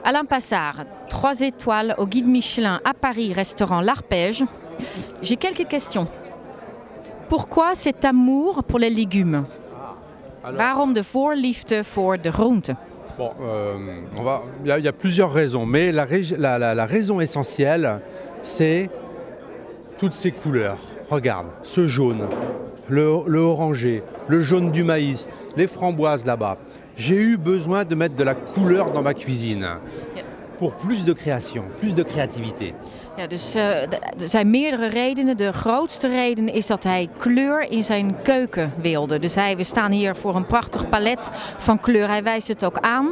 Alain Passard, 3 étoiles au guide Michelin à Paris, restaurant L'Arpège. J'ai quelques questions. Pourquoi cet amour pour les légumes? Waarom de voorliefde voor de groenten? Bon, il y a plusieurs raisons, mais la raison essentielle, c'est toutes ces couleurs. Regarde, ce jaune, le orangé, le jaune du maïs, les framboises là-bas. J'ai eu besoin de mettre de la couleur dans ma cuisine pour plus de création, plus de creativité. Ja, dus er zijn meerdere redenen. De grootste reden is dat hij kleur in zijn keuken wilde. Dus we staan hier voor een prachtig palet van kleur. Hij wijst het ook aan.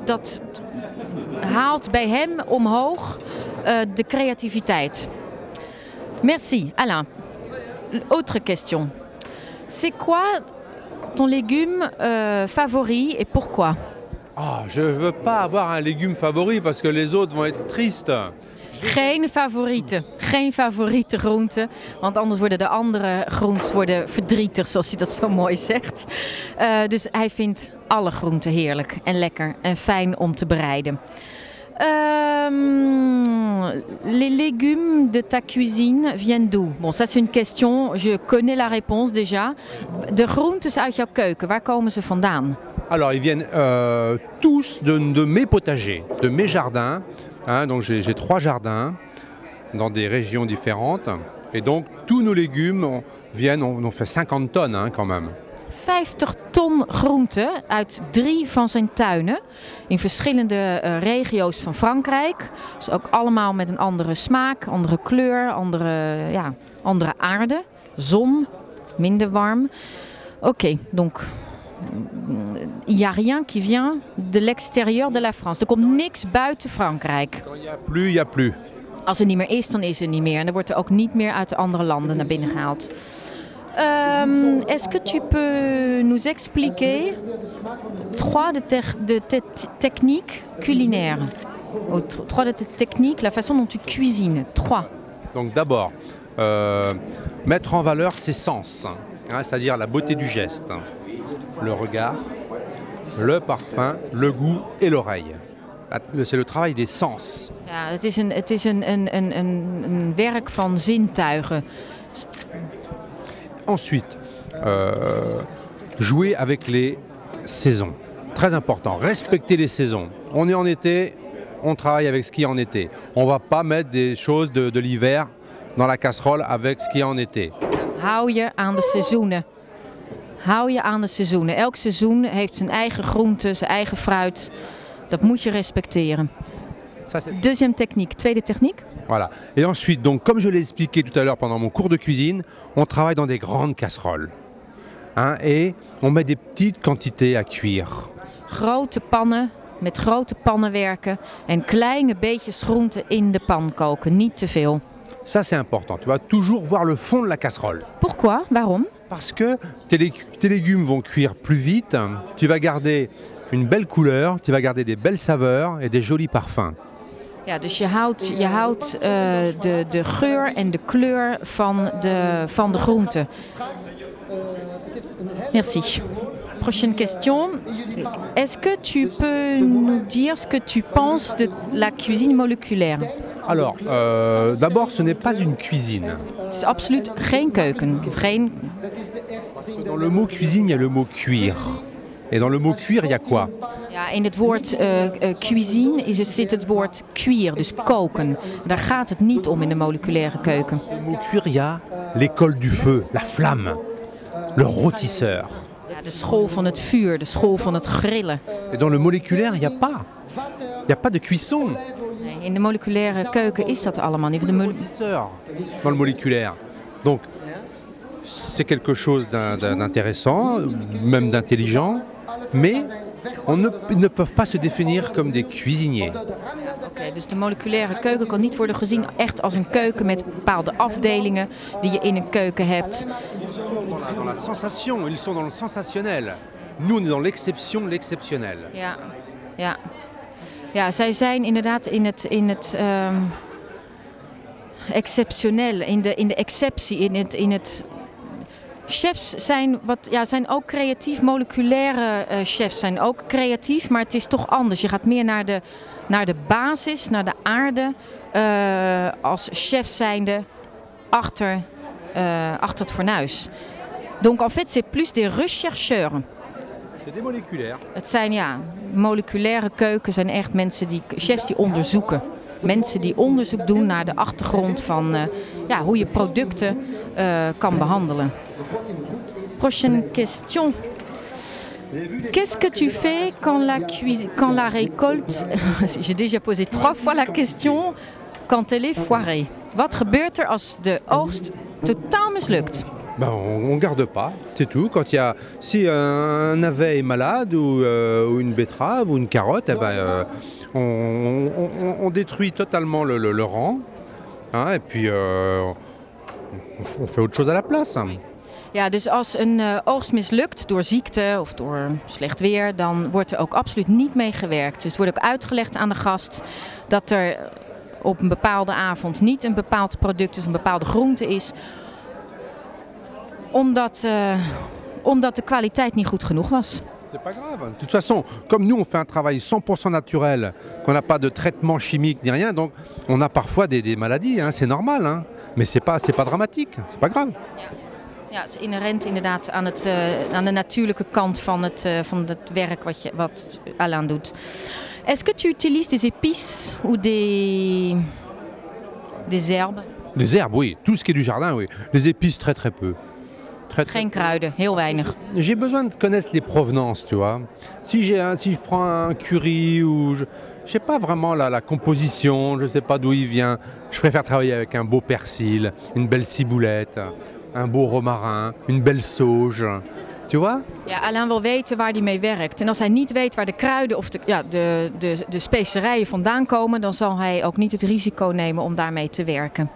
Dat haalt bij hem omhoog de creativiteit. Merci. Alain, autre question. C'est quoi ton légume favori et pourquoi? Je ne veux pas avoir un légume favori parce que les autres vont être tristes. Geen favoriete groenten, want anders worden de andere groenten verdrietig, zoals hij dat zo mooi zegt. Dus hij vindt alle groenten heerlijk en lekker en fijn om te bereiden. Les légumes de ta cuisine viennent d'où? Bon, ça c'est une question, je connais la réponse déjà. De groentes uit jouw keuken, waar komen ze vandaan? Alors, ils viennent tous de mes potagers, de mes jardins. Hein, donc j'ai 3 jardins dans des régions différentes. Et donc tous nos légumes viennent, on fait 50 tonnes hein, quand même. 50 ton groenten uit 3 van zijn tuinen in verschillende regio's van Frankrijk. Dus ook allemaal met een andere smaak, andere kleur, andere aarde, zon, minder warm. Oké, donc il n'y a rien qui vient de l'extérieur de la France. Er komt niks buiten Frankrijk. Il y a plus. Als er niet meer is, dan is er niet meer. En dan wordt er ook niet meer uit de andere landen naar binnen gehaald. Est-ce que tu peux nous expliquer 3 de tes techniques culinaires? 3 de tes techniques, la façon dont tu cuisines. 3. Donc d'abord, mettre en valeur ses sens, hein, c'est-à-dire la beauté du geste, le regard, le parfum, le goût et l'oreille. C'est le travail des sens. Ja, het is een werk van zintuigen. Ensuite, jouer avec les saisons. Très important, respecter les saisons. On est en été, on travaille avec ce qui est en été. On ne va pas mettre des choses de l'hiver dans la casserole avec ce qui est en été. Hou je aan de seizoenen. Hou je aan de seizoenen. Elk seizoen heeft zijn eigen groenten, zijn eigen fruit. Dat moet je respecteren. Deuxième technique, tweede technique. Voilà. Et ensuite, donc, comme je l'ai expliqué tout à l'heure pendant mon cours de cuisine, on travaille dans des grandes casseroles. Hein, et on met des petites quantités à cuire. Grote pannen, met grote pannen werken en kleine beetjes groenten in de pan koken. Niet te veel. Ça, c'est important. Tu vas toujours voir le fond de la casserole. Pourquoi? Waarom? Parce que tes légumes vont cuire plus vite. Tu vas garder une belle couleur, tu vas garder des belles saveurs et des jolis parfums. Ja, dus je houdt de geur en de kleur van de groenten. Merci. Prochaine question. Est-ce que tu peux nous dire ce que tu penses de la cuisine moléculaire? Alors, d'abord, ce n'est pas une cuisine. Het is absoluut geen keuken. Dans le mot cuisine, il y a le mot cuire. Et dans le mot cuire, il y a quoi? Ja, in het woord cuisine zit het woord cuire, dus koken. Daar gaat het niet om in de moleculaire keuken. Dans le mot cuire, il y a l'école du feu, la flamme, le rôtisseur. Ja, de school van het vuur, de school van het grillen. Et dans le moléculaire, il n'y a pas. Il n'y a pas de cuisson. Nee, in de moleculaire keuken is dat allemaal niet. De rôtisseur dans le moléculaire. Donc, c'est quelque chose d'intéressant, même d'intelligent, mais ils ne peuvent pas se définir comme des cuisiniers. Oké, dus de moleculaire keuken kan niet worden gezien echt als een keuken met bepaalde afdelingen die je in een keuken hebt. Ils sont dans la sensation, ils sont dans le sensationnel. Nous, on est dans l'exception, l'exceptionnel. Ja, ja. Ja, zij zijn inderdaad in het exceptioneel, in de exceptie, in het Chefs zijn ook creatief, moleculaire chefs zijn ook creatief, maar het is toch anders. Je gaat meer naar de basis, naar de aarde, als chef zijnde achter het fornuis. Donc en fait c'est plus des rechercheurs. C'est des moléculaires. Het zijn moleculaire keuken zijn echt chefs die onderzoeken. Mensen die onderzoek doen naar de achtergrond van hoe je producten kan behandelen. Prochaine question. Qu'est-ce que tu fais quand la récolte... J'ai déjà posé 3 fois la question. Quand elle est foirée. Wat gebeurt er als de oogst totaal mislukt? Ben, on ne garde pas, c'est tout. Si un navet est malade ou une betterave ou une carotte, on détruit totalement le rang. Hein, et puis on fait autre chose à la place. Ja, dus als een oogst mislukt door ziekte of door slecht weer, dan wordt er ook absoluut niet mee gewerkt. Dus het wordt ook uitgelegd aan de gast dat er op een bepaalde avond niet een bepaald product is, een bepaalde groente is. Omdat de kwaliteit niet goed genoeg was. C'est pas grave. De toute façon, comme nous on fait un travail 100% naturel, qu'on n'a pas de traitement chimique ni rien, donc on a parfois des maladies, hein, c'est normal, hein. Mais c'est pas dramatique, c'est pas grave. Ja, het is inherent inderdaad aan de natuurlijke kant van het werk wat Alain doet. Est-ce que tu utilises des épices ou des herbes? Des herbes, oui. Tout ce qui est du jardin, oui. Les épices, très très peu. Geen kruiden, heel weinig. J'ai besoin de connaître les provenances, tu vois. Si je prends un curry ou je sais pas vraiment la composition, je sais pas d'où il vient. Je préfère travailler avec un beau persil, une belle ciboulette, un beau romarin, une belle sauge. Tu vois? Ja, Alain wil weten waar hij mee werkt. En als hij niet weet waar de kruiden of de specerijen vandaan komen, dan zal hij ook niet het risico nemen om daarmee te werken.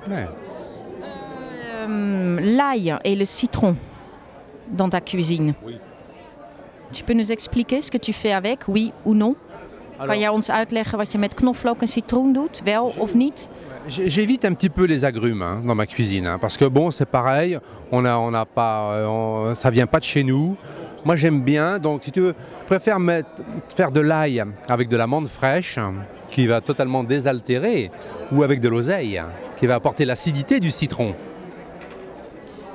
Nee. L'ail et le citron dans ta cuisine. Oui. Tu peux nous expliquer ce que tu fais avec, oui ou non? Kan jij ons uitleggen wat je met knoflook en citroen doet, wel of niet? J'évite un petit peu les agrumes dans ma cuisine, hein, parce que bon, c'est pareil, ça vient pas de chez nous. Moi, j'aime bien, donc si tu veux, je préfère faire de l'ail avec de l'amande fraîche, qui va totalement désaltérer, ou avec de l'oseille, qui va apporter l'acidité du citron.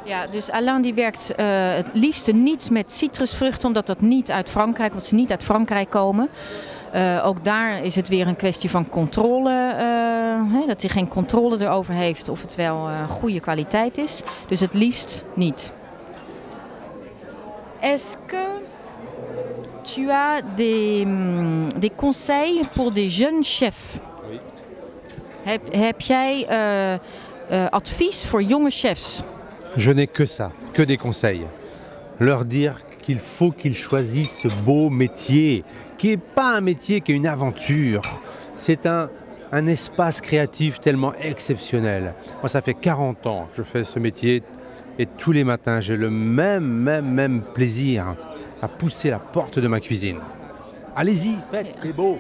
Ja, dus Alain die werkt het liefste niet met citrusvruchten, omdat dat niet uit Frankrijk, want ze niet uit Frankrijk komen. Ook daar is het weer een kwestie van controle, dat hij geen controle erover heeft of het wel goede kwaliteit is. Dus het liefst niet. Est-ce que tu as des conseils pour des jeunes chefs? Oui. Heb jij advies voor jonge chefs? Je n'ai que ça, que des conseils. Leur dire qu'il faut qu'ils choisissent ce beau métier, qui n'est pas un métier, qui est une aventure. C'est un espace créatif tellement exceptionnel. Moi, ça fait 40 ans que je fais ce métier et tous les matins, j'ai le même plaisir à pousser la porte de ma cuisine. Allez-y, faites, c'est beau.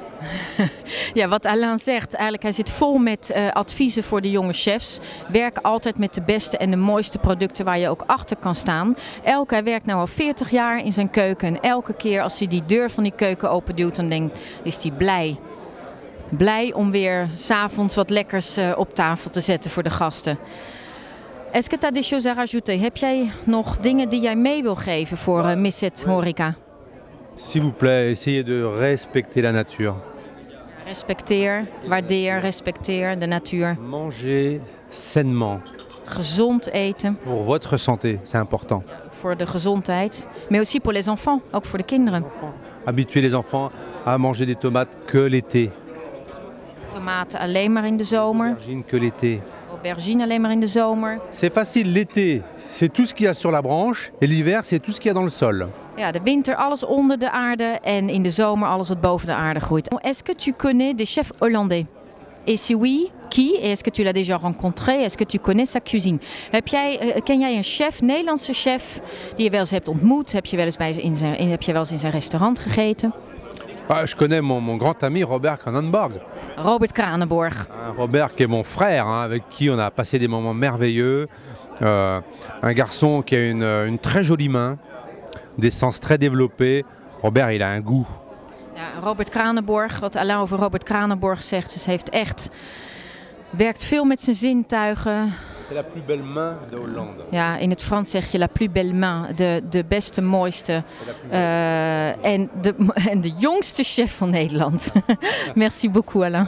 Ja, wat Alain zegt, eigenlijk hij zit vol met adviezen voor de jonge chefs. Werk altijd met de beste en de mooiste producten waar je ook achter kan staan. Hij werkt nu al 40 jaar in zijn keuken en elke keer als hij die deur van die keuken openduwt, dan is hij blij. Blij om weer 's avonds wat lekkers op tafel te zetten voor de gasten. Est-ce que tu as des choses à rajouter? Heb jij nog dingen die jij mee wil geven voor Misset Horeca? S'il vous plaît, essayez de respecter la nature. Respecteer de natuur. Mangez sainement. Gezond eten. Pour votre santé, c'est important. Voor de gezondheid. Mais aussi pour les enfants, ook voor de kinderen. Habituez les enfants à manger des tomates que l'été. Tomaten alleen maar in de zomer. Aubergines que l'été. Aubergine alleen maar in de zomer. C'est facile, l'été, c'est tout ce qu'il y a sur la branche. Et l'hiver, c'est tout ce qu'il y a dans le sol. Ja, de winter alles onder de aarde en in de zomer alles wat boven de aarde groeit. Est-ce que tu connais des chefs hollandais? Et si oui, qui? Et est-ce que tu l'as déjà rencontré? Est-ce que tu connais sa cuisine? Ken jij een chef, Nederlandse chef, die je wel eens hebt ontmoet? Heb je wel eens in zijn restaurant gegeten? Ah, je connais mon grand ami Robert Kranenborg. Robert Kranenborg. Robert qui est mon frère, hein, avec qui on a passé des moments merveilleux. Un garçon qui a une très jolie main, des sens très développés. Robert, il a un goût. Ja, Robert Kranenborg, wat Alain over Robert Kranenborg zegt, ze heeft echt, werkt veel met zijn zintuigen. C'est la plus belle main de Hollande. Ja, in het Frans zeg je la plus belle main, de beste, mooiste en de jongste chef van Nederland. Merci beaucoup Alain.